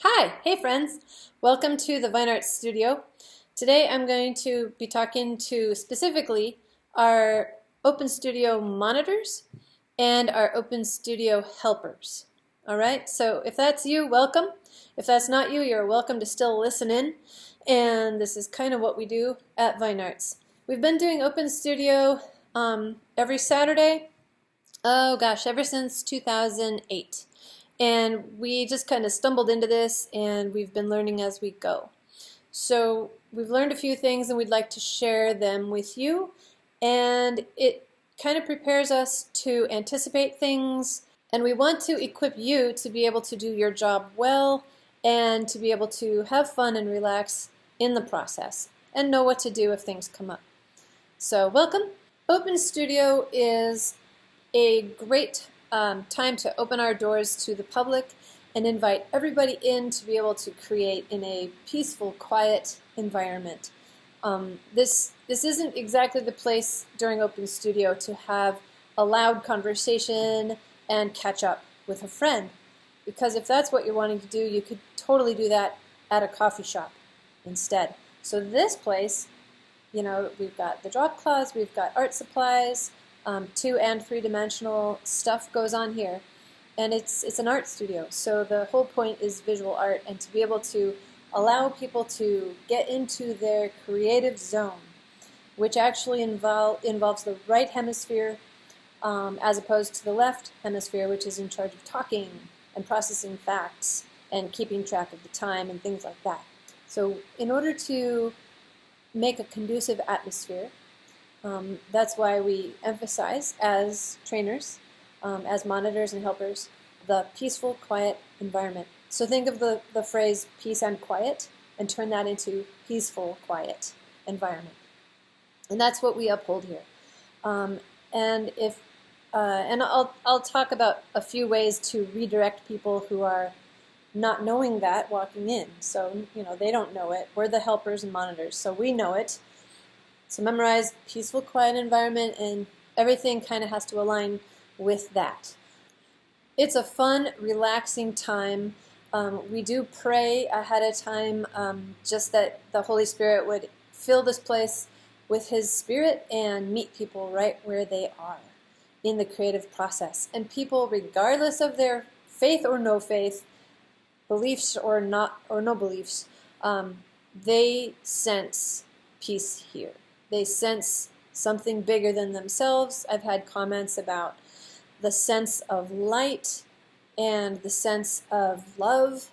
Hi, hey friends. Welcome to the VineArts studio. Today I'm going to be talking to specifically our Open Studio monitors and our Open Studio helpers. All right, so if that's you, welcome. If that's not you, you're welcome to still listen in. And this is kind of what we do at VineArts. We've been doing Open Studio every Saturday, ever since 2008. And we just kind of stumbled into this, and we've been learning as we go. So we've learned a few things, and we'd like to share them with you. And it kind of prepares us to anticipate things, and we want to equip you to be able to do your job well and to be able to have fun and relax in the process and know what to do if things come up. So welcome. Open Studio is a great time to open our doors to the public and invite everybody in to be able to create in a peaceful, quiet environment. This isn't exactly the place during Open Studio to have a loud conversation and catch up with a friend, because if that's what you're wanting to do, you could totally do that at a coffee shop instead. So this place, we've got the drop cloths, we've got art supplies, 2- and 3-dimensional stuff goes on here, and it's an art studio. So the whole point is visual art, and to be able to allow people to get into their creative zone, which actually involves the right hemisphere as opposed to the left hemisphere, which is in charge of talking and processing facts and keeping track of the time and things like that. So in order to make a conducive atmosphere, that's why we emphasize as trainers, as monitors and helpers, the peaceful, quiet environment. So think of the phrase peace and quiet and turn that into peaceful, quiet environment. And that's what we uphold here. And I'll talk about a few ways to redirect people who are not knowing that walking in. So, they don't know it. We're the helpers and monitors, so we know it. So memorize peaceful, quiet environment, and everything kind of has to align with that. It's a fun, relaxing time. We do pray ahead of time, just that the Holy Spirit would fill this place with His Spirit and meet people right where they are in the creative process. And people, regardless of their faith or no faith, beliefs or no beliefs, they sense peace here. They sense something bigger than themselves. I've had comments about the sense of light and the sense of love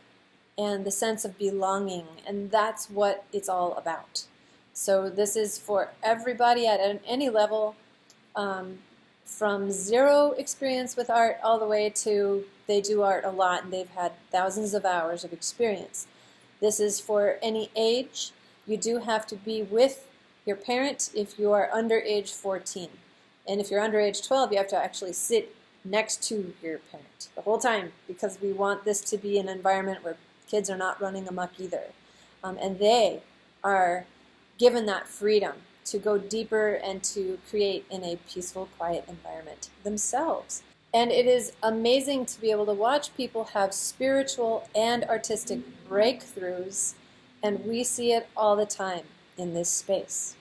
and the sense of belonging, and that's what it's all about. So this is for everybody at any level, from zero experience with art all the way to they do art a lot and they've had thousands of hours of experience. This is for any age. You do have to be with your parent if you are under age 14. And if you're under age 12, you have to actually sit next to your parent the whole time, because we want this to be an environment where kids are not running amok either. And they are given that freedom to go deeper and to create in a peaceful, quiet environment themselves. And it is amazing to be able to watch people have spiritual and artistic breakthroughs, and we see it all the time in this space.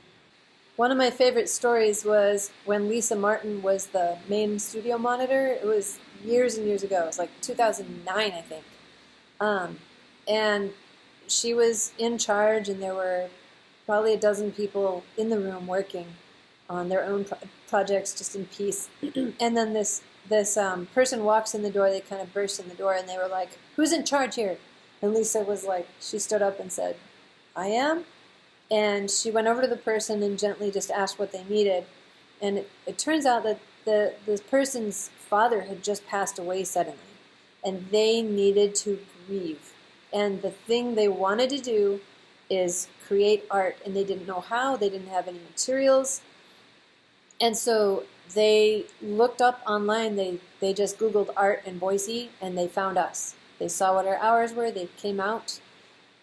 One of my favorite stories was when Lisa Martin was the main studio monitor. It was years and years ago. It was like 2009, I think. And she was in charge, and there were probably a dozen people in the room working on their own projects just in peace. And then this person walks in the door. They kind of burst in the door, and they were like, "Who's in charge here?" And Lisa was like, she stood up and said, "I am." And she went over to the person and gently just asked what they needed. And it turns out that this person's father had just passed away suddenly, and they needed to grieve. And the thing they wanted to do is create art, and they didn't know how. They didn't have any materials. And so they looked up online. They just Googled art in Boise, and they found us. They saw what our hours were. They came out,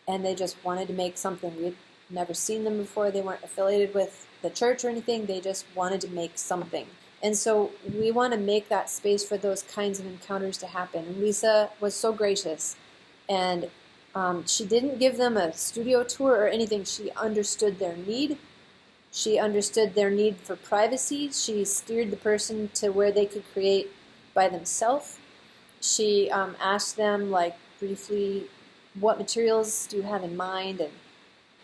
and they just wanted to make something. We had never seen them before. They weren't affiliated with the church or anything. They just wanted to make something. And so we want to make that space for those kinds of encounters to happen. And Lisa was so gracious and She didn't give them a studio tour or anything. She understood their need. She understood their need for privacy. She steered the person to where they could create by themselves. She asked them, like, briefly, what materials do you have in mind? And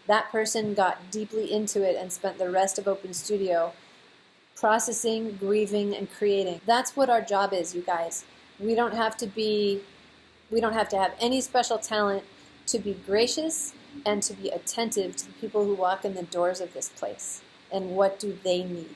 that person got deeply into it and spent the rest of Open Studio processing, grieving, and creating. That's what our job is, you guys. We don't have to have any special talent to be gracious and to be attentive to the people who walk in the doors of this place and what do they need.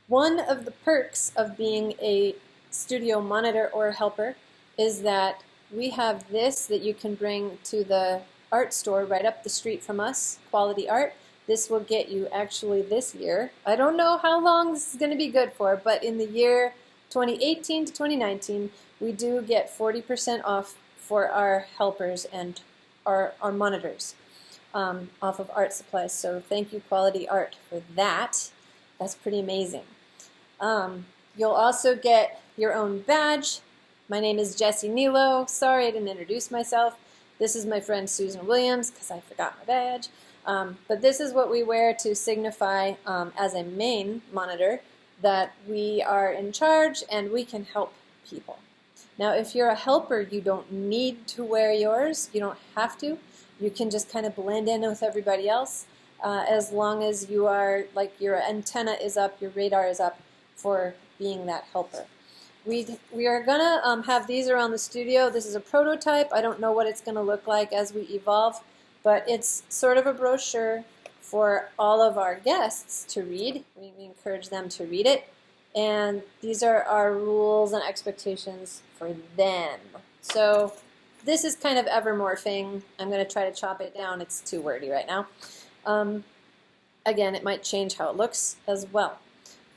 One of the perks of being a studio monitor or helper is that we have this that you can bring to the art store right up the street from us, Quality Art. This will get you, actually this year, I don't know how long this is going to be good for, but in the year 2018 to 2019, we do get 40% off for our helpers and our monitors off of art supplies. So thank you, Quality Art, for that. That's pretty amazing. You'll also get your own badge. My name is Jessie Nilo. Sorry I didn't introduce myself. This is my friend Susan Williams because I forgot my badge. But this is what we wear to signify as a main monitor that we are in charge and we can help people. Now if you're a helper, you don't need to wear yours. You don't have to. You can just kind of blend in with everybody else as long as you are, like, your antenna is up, your radar is up for being that helper. We are going to have these around the studio. This is a prototype. I don't know what it's going to look like as we evolve, but it's sort of a brochure for all of our guests to read. We encourage them to read it. And these are our rules and expectations for them. So this is kind of ever-morphing. I'm going to try to chop it down. It's too wordy right now. Again, it might change how it looks as well.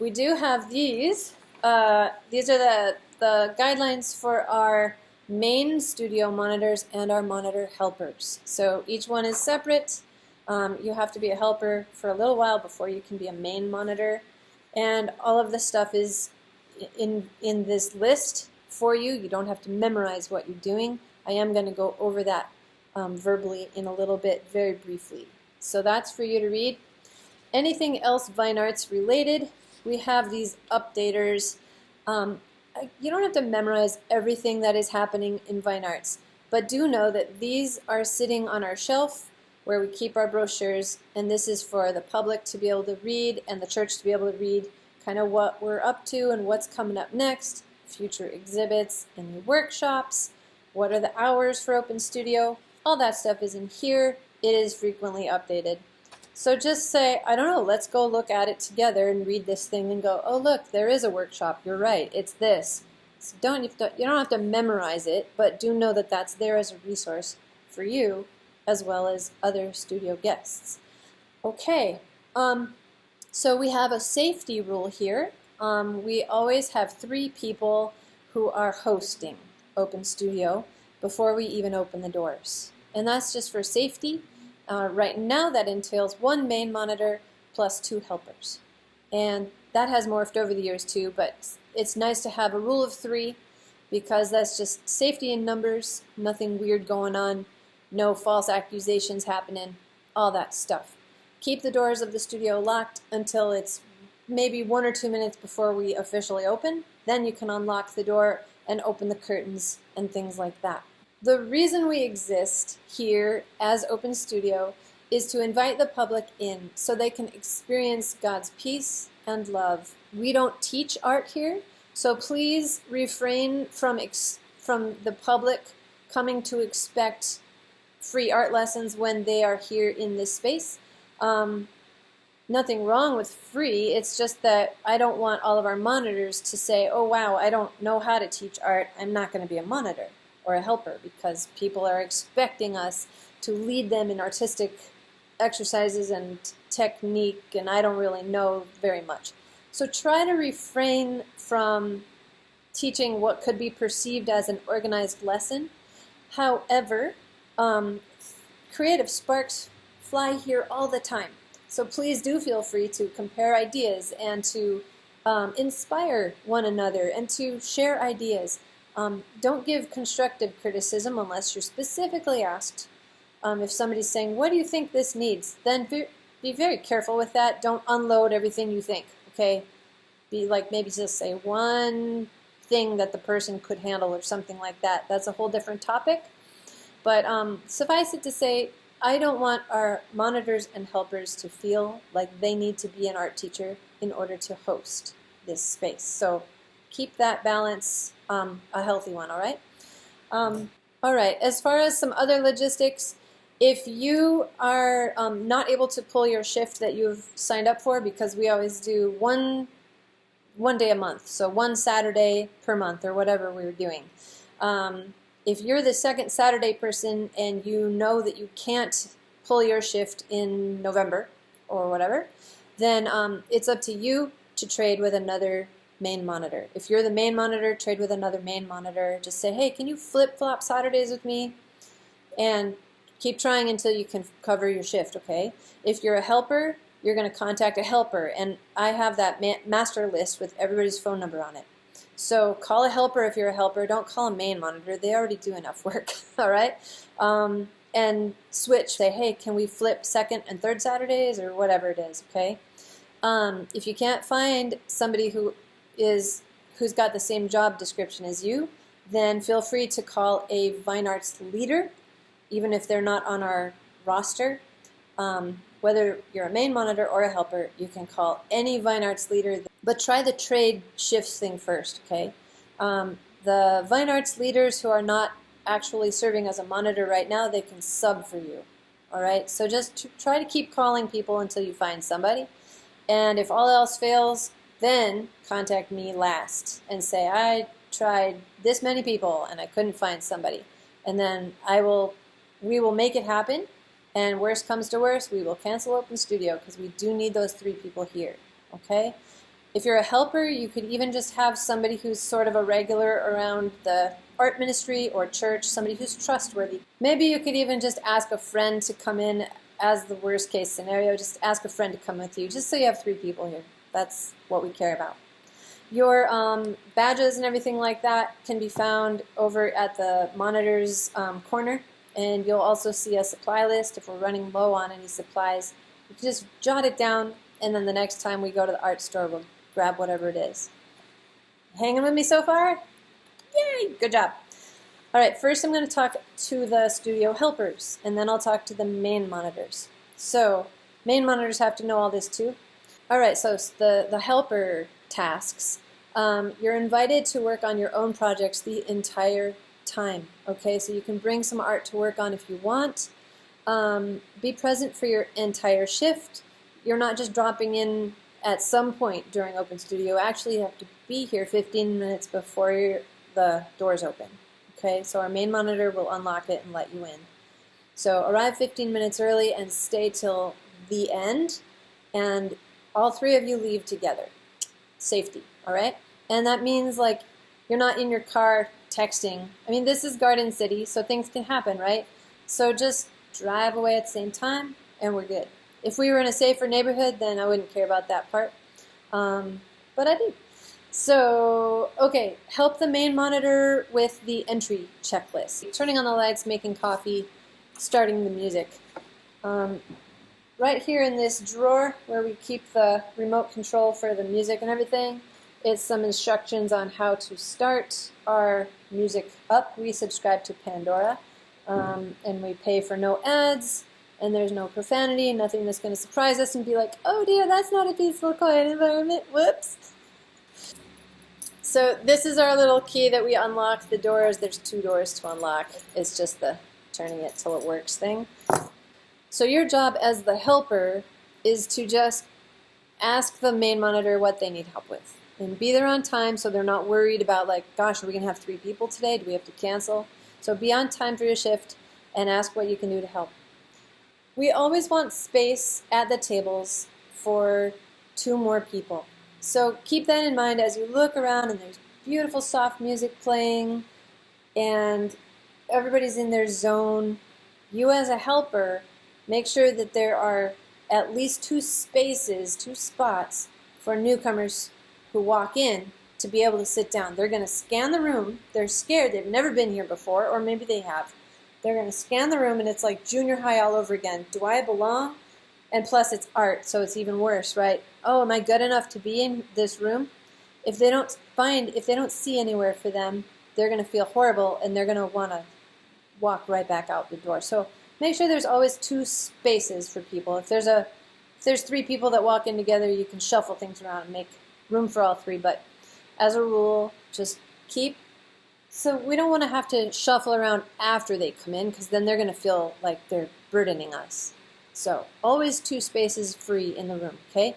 We do have these. These are the guidelines for our main studio monitors and our monitor helpers. So each one is separate. You have to be a helper for a little while before you can be a main monitor. And all of this stuff is in this list for you. You don't have to memorize what you're doing. I am going to go over that verbally in a little bit, very briefly. So that's for you to read. Anything else VineArts related, we have these updaters. You don't have to memorize everything that is happening in VineArts, but do know that these are sitting on our shelf where we keep our brochures, and this is for the public to be able to read and the church to be able to read kind of what we're up to and what's coming up next, future exhibits and workshops, what are the hours for Open Studio, all that stuff is in here. It is frequently updated. So just say, I don't know, let's go look at it together and read this thing and go, oh look, there is a workshop, you're right, it's this. So you don't have to memorize it, but do know that that's there as a resource for you as well as other studio guests. Okay, so we have a safety rule here. We always have 3 people who are hosting Open Studio before we even open the doors. And that's just for safety. Right now that entails 1 main monitor plus 2 helpers. And that has morphed over the years too, but it's nice to have a rule of 3 because that's just safety in numbers, nothing weird going on, no false accusations happening, all that stuff. Keep the doors of the studio locked until it's maybe 1 or 2 minutes before we officially open. Then you can unlock the door and open the curtains and things like that. The reason we exist here as Open Studio is to invite the public in so they can experience God's peace and love. We don't teach art here, so please refrain from the public coming to expect free art lessons when they are here in this space. Nothing wrong with free, it's just that I don't want all of our monitors to say, oh wow, I don't know how to teach art, I'm not going to be a monitor or a helper, because people are expecting us to lead them in artistic exercises and technique, and I don't really know very much. So try to refrain from teaching what could be perceived as an organized lesson. However, creative sparks fly here all the time. So please do feel free to compare ideas and to inspire one another and to share ideas. Don't give constructive criticism unless you're specifically asked. If somebody's saying, what do you think this needs? Then be very careful with that. Don't unload everything you think, okay? Be like, maybe just say one thing that the person could handle or something like that. That's a whole different topic. But suffice it to say, I don't want our monitors and helpers to feel like they need to be an art teacher in order to host this space. So keep that balance a healthy one, all right? All right, as far as some other logistics, if you are not able to pull your shift that you've signed up for, because we always do one day a month, so one Saturday per month or whatever we're doing. If you're the second Saturday person and you know that you can't pull your shift in November or whatever, then it's up to you to trade with another main monitor. If you're the main monitor, trade with another main monitor. Just say, hey, can you flip-flop Saturdays with me? And keep trying until you can cover your shift, okay? If you're a helper, you're going to contact a helper, and I have that master list with everybody's phone number on it. So call a helper if you're a helper. Don't call a main monitor. They already do enough work, all right? And switch. Say, hey, can we flip second and third Saturdays or whatever it is, okay? If you can't find somebody who's got the same job description as you, then feel free to call a VineArts leader, even if they're not on our roster. Whether you're a main monitor or a helper, you can call any VineArts leader, but try the trade shifts thing first, okay? The VineArts leaders who are not actually serving as a monitor right now, they can sub for you, all right? So just try to keep calling people until you find somebody, and if all else fails, then contact me last and say, I tried this many people and I couldn't find somebody, and then we will make it happen. And worst comes to worst, we will cancel Open Studio because we do need those 3 people here, okay? If you're a helper, you could even just have somebody who's sort of a regular around the art ministry or church, somebody who's trustworthy. Maybe you could even just ask a friend to come in as the worst case scenario. Just ask a friend to come with you, just so you have 3 people here. That's what we care about. Your badges and everything like that can be found over at the monitor's corner. And you'll also see a supply list if we're running low on any supplies. You can just jot it down, and then the next time we go to the art store, we'll grab whatever it is. Hanging with me so far? Yay! Good job. All right, first I'm going to talk to the studio helpers, and then I'll talk to the main monitors. So, main monitors have to know all this too. All right, so the helper tasks. You're invited to work on your own projects the entire time, okay? So you can bring some art to work on if you want. Be present for your entire shift. You're not just dropping in at some point during Open Studio. Actually, you have to be here 15 minutes before the doors open, okay? So our main monitor will unlock it and let you in. So arrive 15 minutes early and stay till the end, and all 3 of you leave together. Safety, all right? And that means, like, you're not in your car texting. I mean, this is Garden City, so things can happen, right? So just drive away at the same time, and we're good. If we were in a safer neighborhood, then I wouldn't care about that part. But I do. So, okay, help the main monitor with the entry checklist. Turning on the lights, making coffee, starting the music. Right here in this drawer where we keep the remote control for the music and everything, it's some instructions on how to start our music up. We subscribe to Pandora, and we pay for no ads, and there's no profanity, nothing that's going to surprise us and be like, oh dear, that's not a peaceful, quiet environment, whoops. So this is our little key that we unlock the doors. There's 2 doors to unlock. It's just the turning it till it works thing. So your job as the helper is to just ask the main monitor what they need help with. And be there on time so they're not worried about, like, gosh, are we going to have 3 people today? Do we have to cancel? So be on time for your shift and ask what you can do to help. We always want space at the tables for 2 more people. So keep that in mind as you look around and there's beautiful soft music playing and everybody's in their zone. You as a helper, make sure that there are at least 2 spaces, 2 spots for newcomers who walk in to be able to sit down. They're going to scan the room. They're scared. They've never been here before, or maybe they have. They're going to scan the room, and it's like junior high all over again. Do I belong? And plus, it's art, so it's even worse, right? Oh, am I good enough to be in this room? If they don't see anywhere for them, they're going to feel horrible, and they're going to want to walk right back out the door. So make sure there's always 2 spaces for people. If there's 3 people that walk in together, you can shuffle things around and make room for all 3. But as a rule, just keep. So we don't want to have to shuffle around after they come in, because then they're going to feel like they're burdening us. So always 2 spaces free in the room, okay?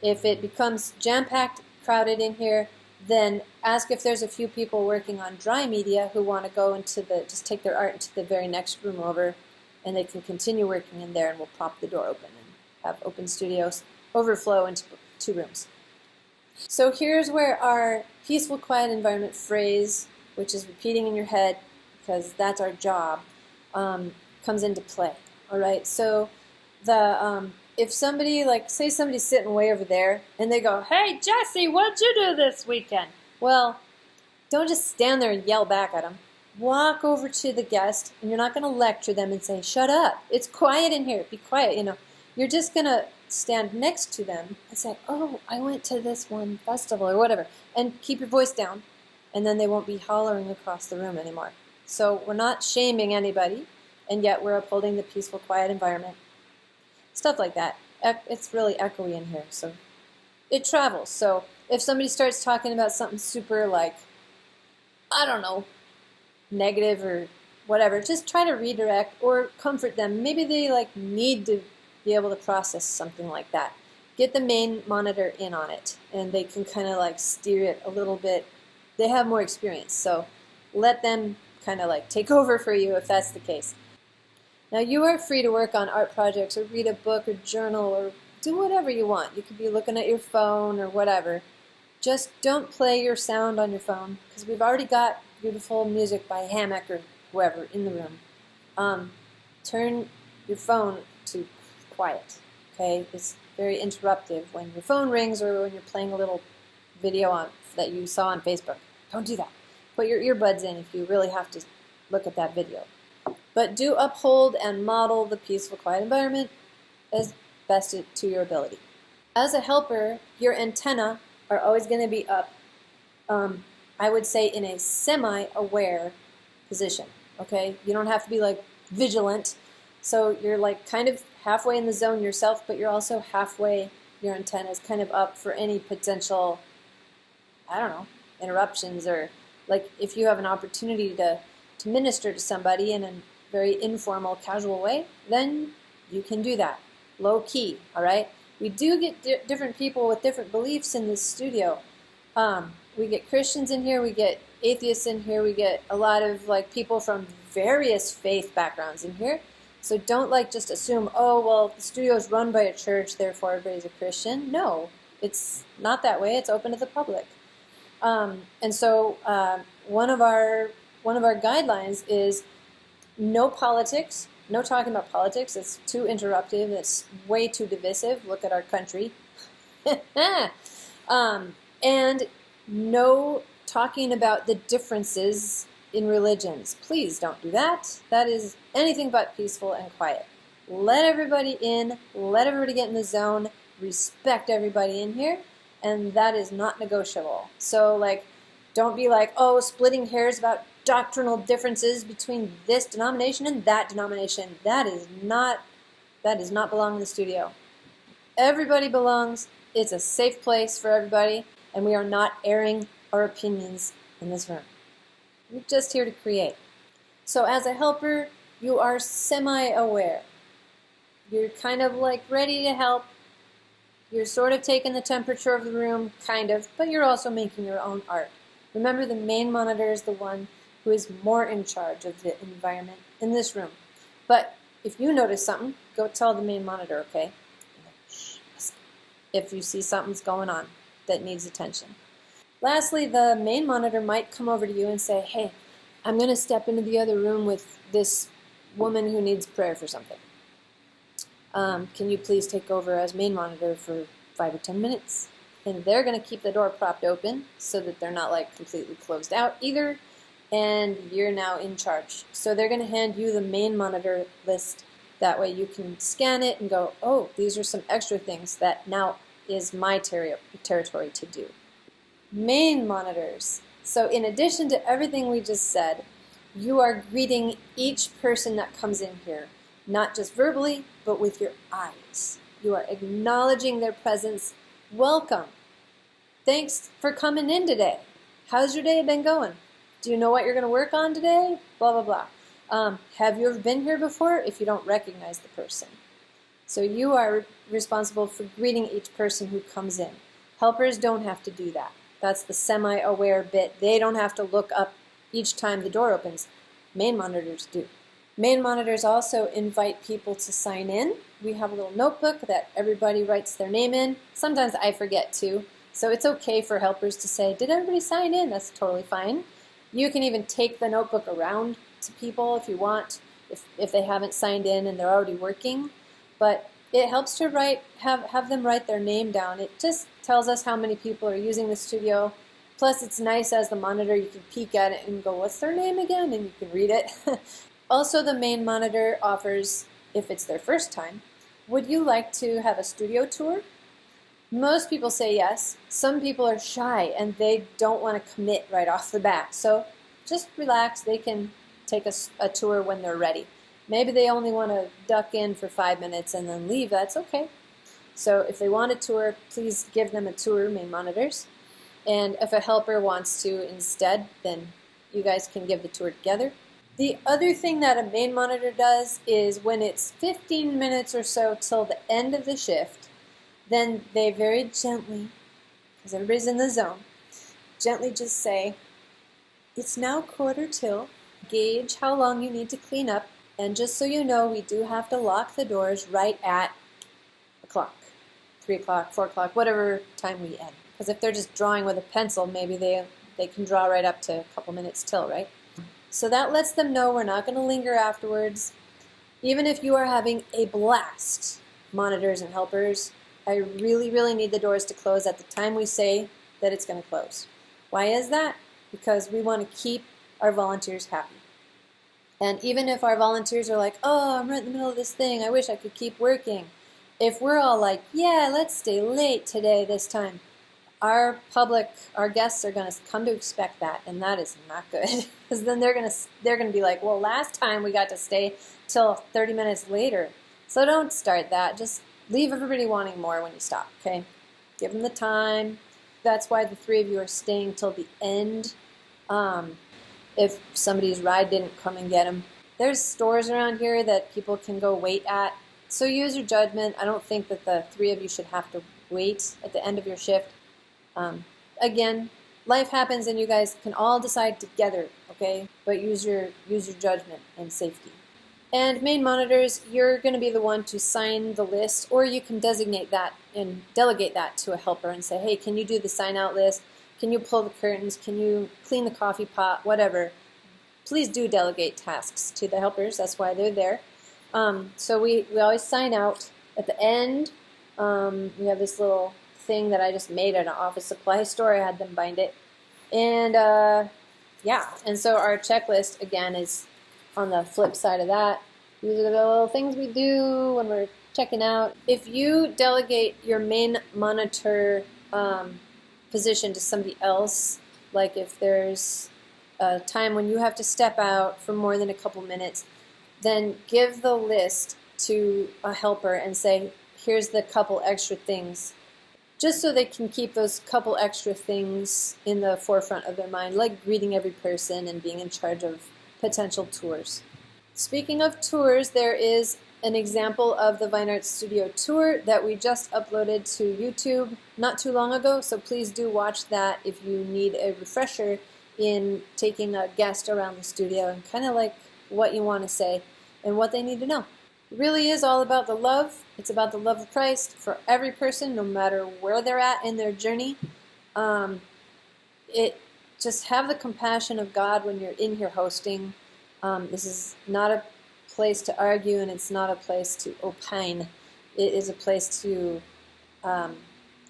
If it becomes jam-packed, crowded in here, then ask if there's a few people working on dry media who want to go just take their art into the very next room over, and they can continue working in there, and we'll prop the door open and have open studios overflow into 2 rooms. So here's where our peaceful, quiet environment phrase, which is repeating in your head because that's our job, comes into play. All right, so if somebody, say somebody's sitting way over there, and they go, "Hey, Jesse, what'd you do this weekend?" Well, don't just stand there and yell back at them. Walk over to the guest, and you're not going to lecture them and say, "Shut up, it's quiet in here, be quiet." You're just going to stand next to them and say, "Oh, I went to this one festival," or whatever, and keep your voice down, and then they won't be hollering across the room anymore. So we're not shaming anybody, and yet we're upholding the peaceful, quiet environment. Stuff like that. It's really echoey in here, so it travels. So if somebody starts talking about something super, I don't know, negative or whatever, just try to redirect or comfort them. Maybe they need to be able to process something like that. Get the main monitor in on it, and they can kind of steer it a little bit. They have more experience, so let them kind of take over for you if that's the case. Now, you are free to work on art projects or read a book or journal or do whatever you want. You could be looking at your phone or whatever. Just don't play your sound on your phone, because we've already got beautiful music by Hammock or whoever in the room. Turn your phone to quiet, okay? It's very interruptive when your phone rings or when you're playing a little video that you saw on Facebook. Don't do that. Put your earbuds in if you really have to look at that video. But do uphold and model the peaceful, quiet environment as best to your ability. As a helper, your antennae are always going to be up, I would say in a semi-aware position, okay? You don't have to be vigilant, so you're kind of halfway in the zone yourself, but you're also halfway, your antenna is kind of up for any potential, I don't know, interruptions, or if you have an opportunity to minister to somebody in a very informal, casual way, then you can do that. Low key, all right? We do get different people with different beliefs in this studio. We get Christians in here, we get atheists in here, we get a lot of people from various faith backgrounds in here. So don't just assume, oh, well, the studio is run by a church, therefore everybody's a Christian. No, it's not that way. It's open to the public. And so one of our guidelines is no politics, no talking about politics. It's too interruptive. It's way too divisive. Look at our country. And no talking about the differences in religions. Please don't do that. That is anything but peaceful and quiet. Let everybody in. Let everybody get in the zone. Respect everybody in here. And that is not negotiable. So, don't be oh, splitting hairs about doctrinal differences between this denomination and that denomination. That does not belong in the studio. Everybody belongs. It's a safe place for everybody, and we are not airing our opinions in this room. We're just here to create. So as a helper, you are semi-aware. You're kind of ready to help. You're sort of taking the temperature of the room, kind of, but you're also making your own art. Remember, the main monitor is the one who is more in charge of the environment in this room. But if you notice something, go tell the main monitor, okay? If you see something's going on that needs attention. Lastly, the main monitor might come over to you and say, hey, I'm going to step into the other room with this woman who needs prayer for something. Can you please take over as main monitor for 5 or 10 minutes? and they're going to keep the door propped open so that they're not like completely closed out either, and you're now in charge. So they're going to hand you the main monitor list. That way you can scan it and go, oh, these are some extra things that now is my territory to do. Main monitors. So in addition to everything we just said, you are greeting each person that comes in here, not just verbally, but with your eyes. You are acknowledging their presence. Welcome. Thanks for coming in today. How's your day been going? Do you know what you're going to work on today? Blah, blah, blah. Have you ever been here before? If you don't recognize the person. So you are responsible for greeting each person who comes in. Helpers don't have to do that. That's the semi-aware bit. They don't have to look up each time the door opens. Main monitors do. Main monitors also invite people to sign in. We have a little notebook that everybody writes their name in. Sometimes I forget too. So it's okay for helpers to say, did everybody sign in? That's totally fine. You can even take the notebook around to people if you want, if they haven't signed in and they're already working. But it helps to have them write their name down. It just tells us how many people are using the studio. Plus it's nice as the monitor, you can peek at it and go, what's their name again? And you can read it. Also, the main monitor offers, if it's their first time, would you like to have a studio tour? Most people say yes. Some people are shy and they don't want to commit right off the bat. So just relax. They can take a tour when they're ready. Maybe they only want to duck in for 5 minutes and then leave. That's okay. So if they want a tour, please give them a tour, main monitors. And if a helper wants to instead, then you guys can give the tour together. The other thing that a main monitor does is when it's 15 minutes or so till the end of the shift, then they very gently, because everybody's in the zone, gently just say, it's now 1:45, gauge how long you need to clean up, and just so you know, we do have to lock the doors right at a clock, 3 o'clock, 4 o'clock, whatever time we end. Because if they're just drawing with a pencil, maybe they can draw right up to a couple minutes till, right? So that lets them know we're not going to linger afterwards. Even if you are having a blast, monitors and helpers, I really, really need the doors to close at the time we say that it's going to close. Why is that? Because we want to keep our volunteers happy. And even if our volunteers are like, oh, I'm right in the middle of this thing, I wish I could keep working. If we're all like, yeah, let's stay late today this time, our guests are going to come to expect that, and that is not good. Because then they're going to be like, well, last time we got to stay till 30 minutes later. So don't start that. Just leave everybody wanting more when you stop, okay? Give them the time. That's why the 3 of you are staying till the end. If somebody's ride didn't come and get them. There's stores around here that people can go wait at. So use your judgment. I don't think that the 3 of you should have to wait at the end of your shift. Again, life happens and you guys can all decide together, okay? But use your judgment and safety. And main monitors, you're going to be the one to sign the list, or you can designate that and delegate that to a helper and say, hey, can you do the sign out list? Can you pull the curtains? Can you clean the coffee pot? Whatever. Please do delegate tasks to the helpers. That's why they're there. So we always sign out at the end. We have this little thing that I just made at an office supply store. I had them bind it. And yeah, and so our checklist, again, is on the flip side of that. These are the little things we do when we're checking out. If you delegate your main monitor position to somebody else, like if there's a time when you have to step out for more than a couple minutes, then give the list to a helper and say, here's the couple extra things, just so they can keep those couple extra things in the forefront of their mind, like greeting every person and being in charge of potential tours. Speaking of tours, there is an example of the VineArts Studio tour that we just uploaded to YouTube not too long ago, so please do watch that if you need a refresher in taking a guest around the studio and kind of like what you want to say and what they need to know. It really is all about the love. It's about the love of Christ for every person, no matter where they're at in their journey. Just have the compassion of God when you're in here hosting. This is not a place to argue, and it's not a place to opine. It is a place to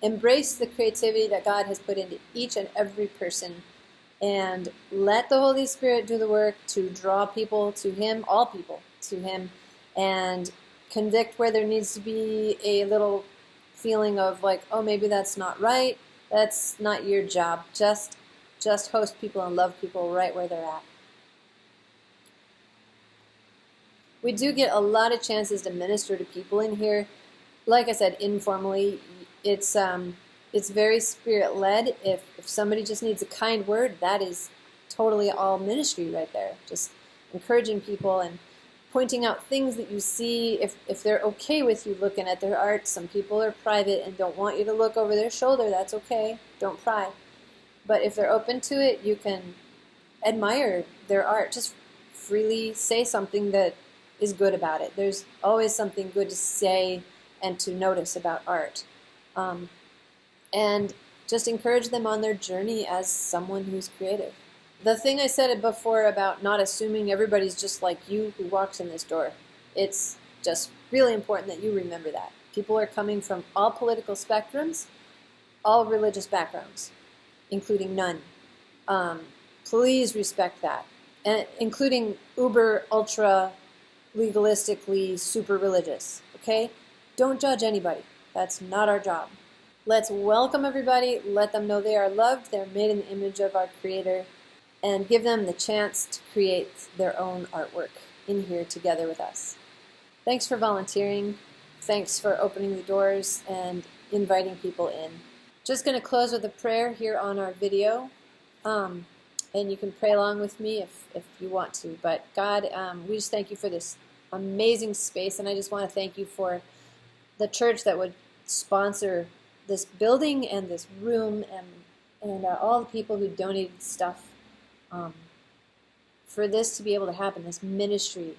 embrace the creativity that God has put into each and every person, and let the Holy Spirit do the work to draw people to Him, all people to Him, and convict where there needs to be a little feeling of like, oh, maybe that's not right. That's not your job. Just host people and love people right where they're at. We do get a lot of chances to minister to people in here. Like I said, informally. It's very Spirit-led. If somebody just needs a kind word, that is totally all ministry right there. Just encouraging people and pointing out things that you see. If they're okay with you looking at their art, some people are private and don't want you to look over their shoulder. That's okay. Don't pry. But if they're open to it, you can admire their art. Just freely say something that is good about it. There's always something good to say and to notice about art. And just encourage them on their journey as someone who's creative. The thing I said before about not assuming everybody's just like you who walks in this door, it's just really important that you remember that. People are coming from all political spectrums, all religious backgrounds, including none. Please respect that, and including uber, ultra, legalistically super religious, okay? Don't judge anybody. That's not our job. Let's welcome everybody, let them know they are loved, they're made in the image of our Creator, and give them the chance to create their own artwork in here together with us. Thanks for volunteering. Thanks for opening the doors and inviting people in. Just going to close with a prayer here on our video. And you can pray along with me if you want to. But God, we just thank you for this amazing space, and I just want to thank you for the church that would sponsor this building and this room, and all the people who donated stuff for this to be able to happen, this ministry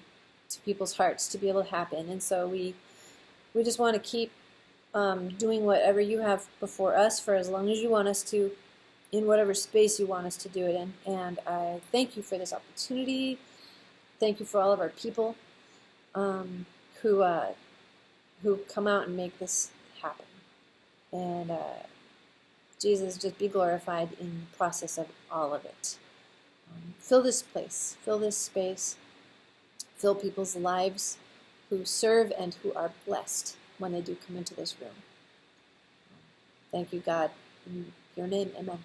to people's hearts to be able to happen. And so we just want to keep doing whatever you have before us for as long as you want us to, in whatever space you want us to do it in. And I thank you for this opportunity. Thank you for all of our people who come out and make this happen. And Jesus, just be glorified in the process of all of it. Fill this place, fill this space, fill people's lives who serve and who are blessed when they do come into this room. Thank you, God. In your name, amen.